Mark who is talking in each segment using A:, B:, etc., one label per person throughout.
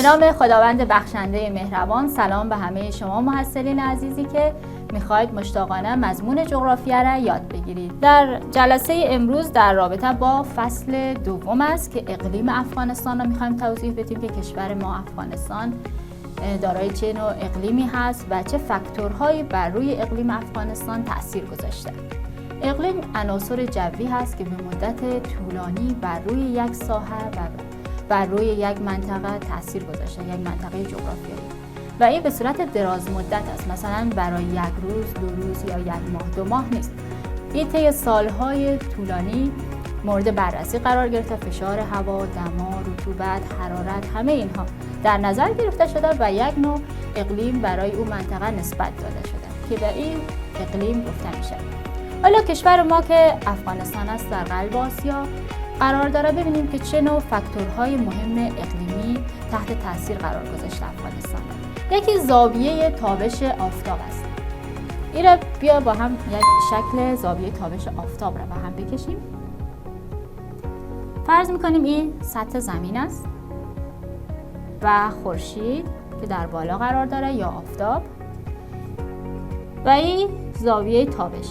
A: نام خداوند بخشنده مهربان، سلام به همه شما محصلین عزیزی که میخواید مشتاقانه مضمون جغرافیا را یاد بگیرید. در جلسه امروز در رابطه با فصل دوم است که اقلیم افغانستان را میخوایم توضیح بدیم که کشور ما افغانستان دارای چه نوع اقلیمی هست و چه فاکتورهایی بر روی اقلیم افغانستان تأثیر گذاشته. اقلیم عناصر جوی هست که به مدت طولانی بر روی یک ساحه و بر روی یک منطقه تأثیر گذاشته، یک منطقه جغرافیایی، و این به صورت دراز مدت است. مثلا برای یک روز، دو روز یا یک ماه، دو ماه نیست. این طی سالهای طولانی مورد بررسی قرار گرفته. فشار هوا، دما، رطوبت، حرارت، همه اینها در نظر گرفته شده و یک نوع اقلیم برای اون منطقه نسبت داده شده که به این اقلیم گفته میشه. حالا کشور ما که افغانستان است در قلب آسیا قرار داره، ببینیم که چه نوع فاکتورهای مهم اقلیمی تحت تاثیر قرار گذاشته افغانستان. یکی زاویه تابش آفتاب است. این را بیا با هم یک شکل زاویه تابش آفتاب را با هم بکشیم. فرض میکنیم این سطح زمین است و خورشید که در بالا قرار داره یا آفتاب و این زاویه تابش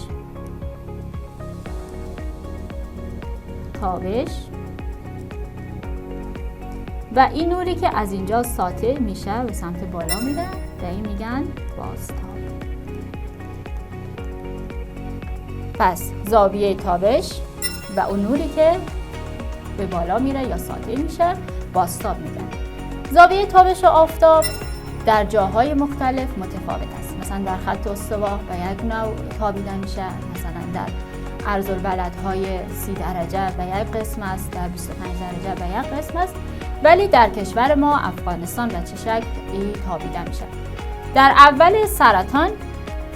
A: و این نوری که از اینجا ساطع میشه به سمت بالا میره و این میگن بازتاب. پس زاویه تابش و اون نوری که به بالا میره یا ساطع میشه بازتاب میگن. زاویه تابش آفتاب در جاهای مختلف متفاوت است. مثلا در خط استوا به یک نوع تابیده میشه، مثلا در عرض‌البلدهای 30 درجه به یک قسم است، در 25 درجه به یک قسم است، ولی در کشور ما افغانستان به چه شکل این تابیده میشه. در اول سرطان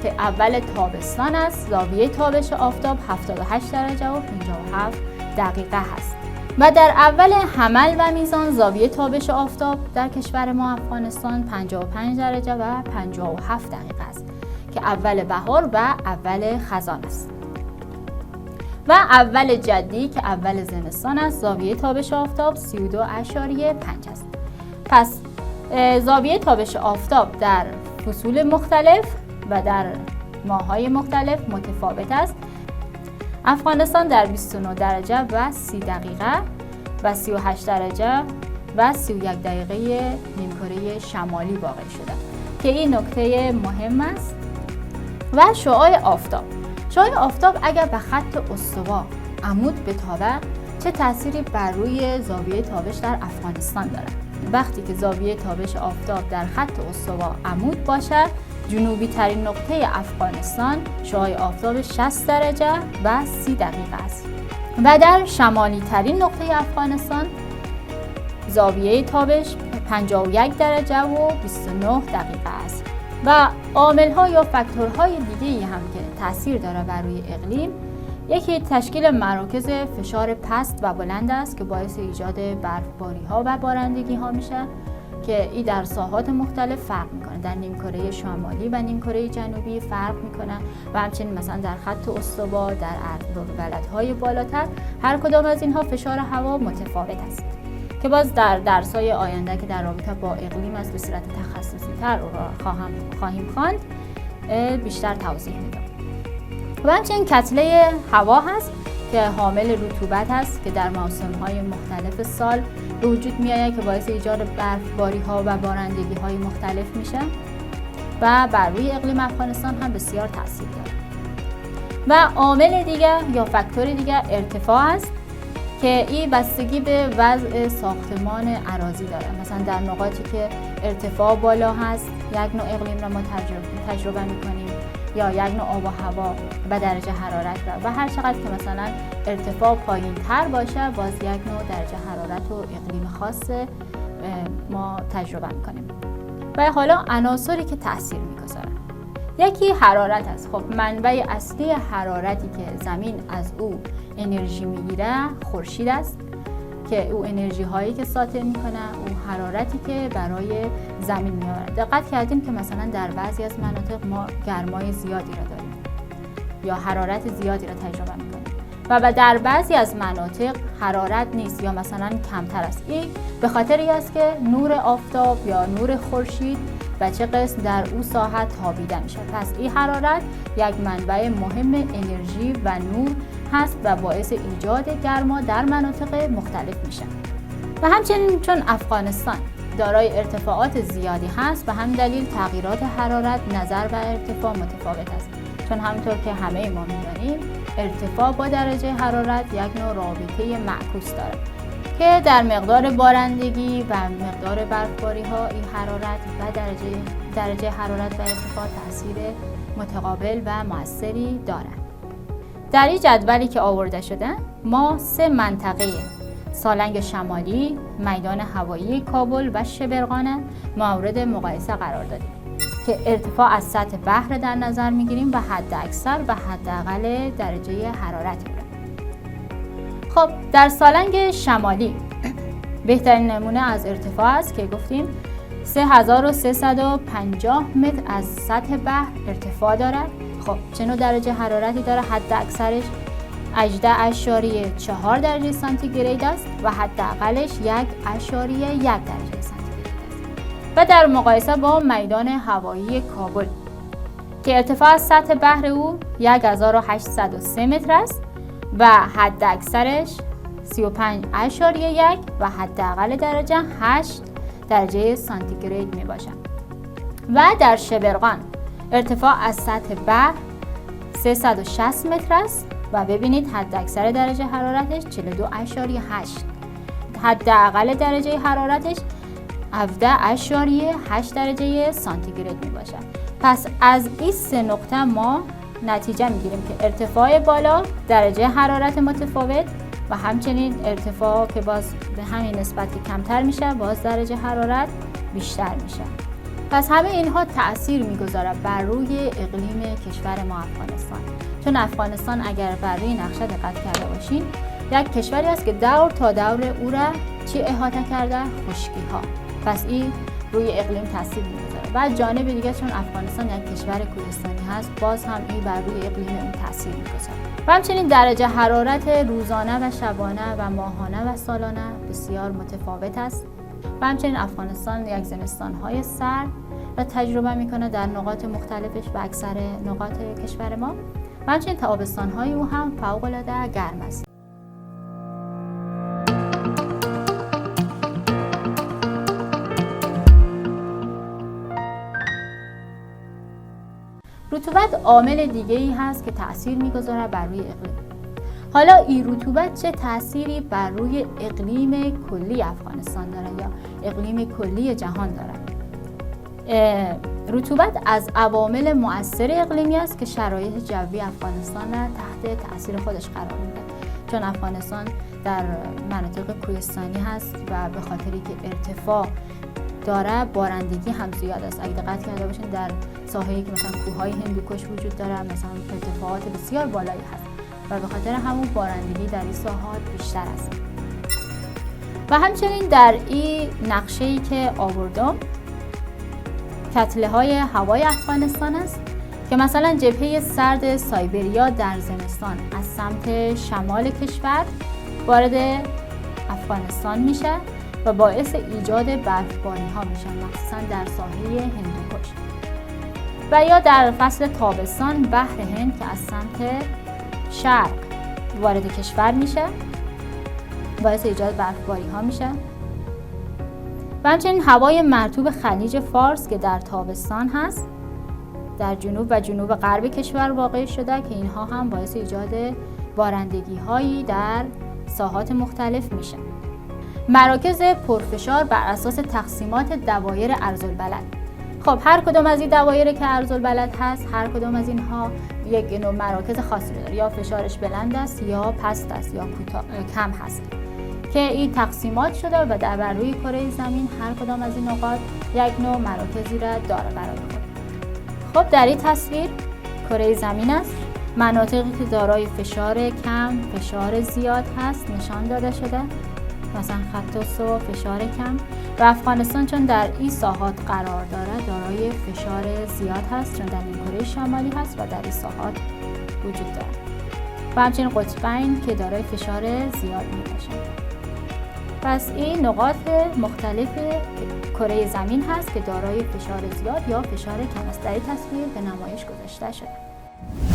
A: که اول تابستان است، زاویه تابش آفتاب 78 درجه و 57 دقیقه هست و در اول حمل و میزان زاویه تابش آفتاب در کشور ما افغانستان 55 درجه و 57 دقیقه است که اول بهار و اول خزان است. و اول جدی که اول زمستان است، زاویه تابش آفتاب 32.5 است. پس زاویه تابش آفتاب در فصول مختلف و در ماه‌های مختلف متفاوت است. افغانستان در 29 درجه و 30 دقیقه و 38 درجه و 31 دقیقه نیمکره شمالی واقع شده که این نکته مهم است. و شعاع آفتاب. شعاع آفتاب اگر به خط استوا عمود بتابه چه تأثیری بر روی زاویه تابش در افغانستان داره؟ وقتی که زاویه تابش آفتاب در خط استوا عمود باشه، جنوبی ترین نقطه افغانستان شعاع آفتاب 60 درجه و 30 دقیقه است و در شمالی ترین نقطه افغانستان زاویه تابش 51 درجه و 29 دقیقه است. و عامل‌ها یا فاکتورهای دیگه‌ای هم که تأثیر داره بر روی اقلیم، یکی تشکیل مراکز فشار پست و بلند است که باعث ایجاد برفباری‌ها و بارندگی‌ها میشه که این در ساحات مختلف فرق میکنه. در نیمکره شمالی و نیمکره جنوبی فرق میکنه و همچنین مثلا در خط استوا، در عرض‌البلدهای بالاتر، هر کدام از اینها فشار هوا متفاوت است که باز در درس‌های آینده که در رابطه با اقلیم است به صورت تخصصی‌تر خواهیم خواند بیشتر توضیح میدم. و همچنین کتله هوا هست که حامل رطوبت است که در موسم‌های مختلف سال به وجود می‌آید که باعث ایجاد برفباری‌ها و بارندگی‌های مختلف میشه و بر روی اقلیم افغانستان هم بسیار تاثیر داره. و عامل دیگه یا فاکتور دیگه ارتفاع است که این بستگی به وضع ساختمان اراضی داره. مثلا در نقاطی که ارتفاع بالا هست یک نوع اقلیم را ما تجربه می‌کنیم یا یک نوع آب و هوا و درجه حرارت را، و هر چقدر که مثلا ارتفاع پایین تر باشه باز یک نوع درجه حرارت و اقلیم خاص ما تجربه می‌کنیم. و حالا عناصری که تأثیر می‌گذارن، یکی حرارت است. خب منبع اصلی حرارتی که زمین از او انرژی میگیره خورشید است که او انرژی هایی که ساطع میکنه، او حرارتی که برای زمین میاره. دقت کردیم که مثلا در بعضی از مناطق ما گرمای زیادی را داریم یا حرارت زیادی را تجربه میکنیم و در بعضی از مناطق حرارت نیست یا مثلا کمتر است. این به خاطری است که نور آفتاب یا نور خورشید و چه قسم در او ساحت تابیده میشه. پس این حرارت یک منبع مهم انرژی و نور هست و باعث ایجاد گرما در مناطق مختلف میشه. و همچنین چون افغانستان دارای ارتفاعات زیادی هست و هم دلیل تغییرات حرارت نظر و ارتفاع متفاوت است. چون همونطور که همه ما می‌دانیم ارتفاع با درجه حرارت یک نوع رابطه معکوس داره که در مقدار بارندگی و مقدار برفباری ها این حرارت و درجه حرارت و ارتفاع تاثیر متقابل و مؤثری دارند. در این جدولی که آورده شده ما 3 منطقه سالنگ شمالی، میدان هوایی کابل و شبرغان مورد مقایسه قرار دادیم که ارتفاع از سطح بحر در نظر میگیریم و حد اکثر و حداقل درجه حرارت بوده. خب در سالنگ شمالی بهترین نمونه از ارتفاع است که گفتیم 3350 متر از سطح بحر ارتفاع دارد. خب چه نوع درجه حرارتی داره؟ حد اکثرش 18.4 درجه سانتیگراد است و حداقلش 1.1 درجه سانتیگراد است. و در مقایسه با میدان هوایی کابل که ارتفاع از سطح بحر او 1803 متر است و حد اکثرش 35.1 و حداقل درجه 8 درجه سانتیگراد می باشد. و در شبرغان ارتفاع از سطح بحر 360 متر است و ببینید حد اکثر درجه حرارتش 42.8، حداقل درجه حرارتش 17.8 درجه سانتیگراد می باشد. پس از این 3 نقطه ما نتیجه میگیریم که ارتفاع بالا درجه حرارت متفاوت و همچنین ارتفاع که باز به همین نسبت که کمتر میشه باز درجه حرارت بیشتر میشه. پس همه اینها تأثیر میگذاره بر روی اقلیم کشور ما افغانستان. چون افغانستان اگر بر روی نقشه دقت کرده باشین یک کشوری است که دور تا دور او را چی احاطه کرده؟ خشکی ها. پس این روی اقلیم تاثیر میگذاره. و جانب دیگه چون افغانستان یک کشور کوهستانی هست باز هم این بر روی اقلیم اون تاثیر میگذاره. و همچنین درجه حرارت روزانه و شبانه و ماهانه و سالانه بسیار متفاوت است. و همچنین افغانستان یک زمستان‌های سرد را تجربه میکنه در نقاط مختلفش و اکثر نقاط کشور ما و همچنین تابستان‌های او هم فوق‌العاده گرم است. رطوبت عامل دیگه‌ای هست که تأثیر می‌گذاره بر روی اقلیم. حالا این رطوبت چه تأثیری بر روی اقلیم کلی افغانستان داره یا اقلیم کلی جهان داره؟ رطوبت از عوامل مؤثر اقلیمی است که شرایط جوی افغانستان را تحت تأثیر خودش قرار میده. چون افغانستان در مناطق کوهستانی هست و به خاطری که ارتفاع داره بارندگی هم زیاد است. اگه دقت کرده باشین در ساحه‌ای که مثلا کوههای هندوکش وجود داره مثلا ارتفاعات بسیار بالایی هست و به خاطر همون بارندگی در این ساحات بیشتر است. و همچنین در این نقشه‌ای که آوردم کتله‌های هوای افغانستان است که مثلا جبهه سرد سایبریا در زمستان از سمت شمال کشور وارد افغانستان میشه و باعث ایجاد برفباری ها میشه مخصوصا در ساحه هندوکش. و یا در فصل تابستان بحر هند که از سمت شرق وارد کشور میشه باعث ایجاد برفباری ها میشه. و همچنین هوای مرطوب خلیج فارس که در تابستان هست در جنوب و جنوب غرب کشور واقع شده که اینها هم باعث ایجاد بارندگی هایی در ساحات مختلف میشه. مراکز پرفشار بر اساس تقسیمات دوایر عرض‌البلد. خب هر کدام از این دوایر که عرض‌البلد هست هر کدام از اینها یک نوع مراکز خاصی داره، یا فشارش بلند است یا پست است یا کم هست که این تقسیمات شده و در بر روی کره زمین هر کدام از این نقاط یک نوع مراکزی را داره برای خود. خب در این تصویر کره زمین است، مناطقی که دارای فشار کم، فشار زیاد هست نشان داده شده، مثلا خط و فشار کم. و افغانستان چون در این ساحات قرار داره دارای فشار زیاد هست چون در نیمکره شمالی هست و در این ساحات وجود داره. و همچنین قطبین که دارای فشار زیاد می باشند. پس این نقاط مختلف کره زمین هست که دارای فشار زیاد یا فشار کم است. در این تصویر به نمایش گذاشته شده.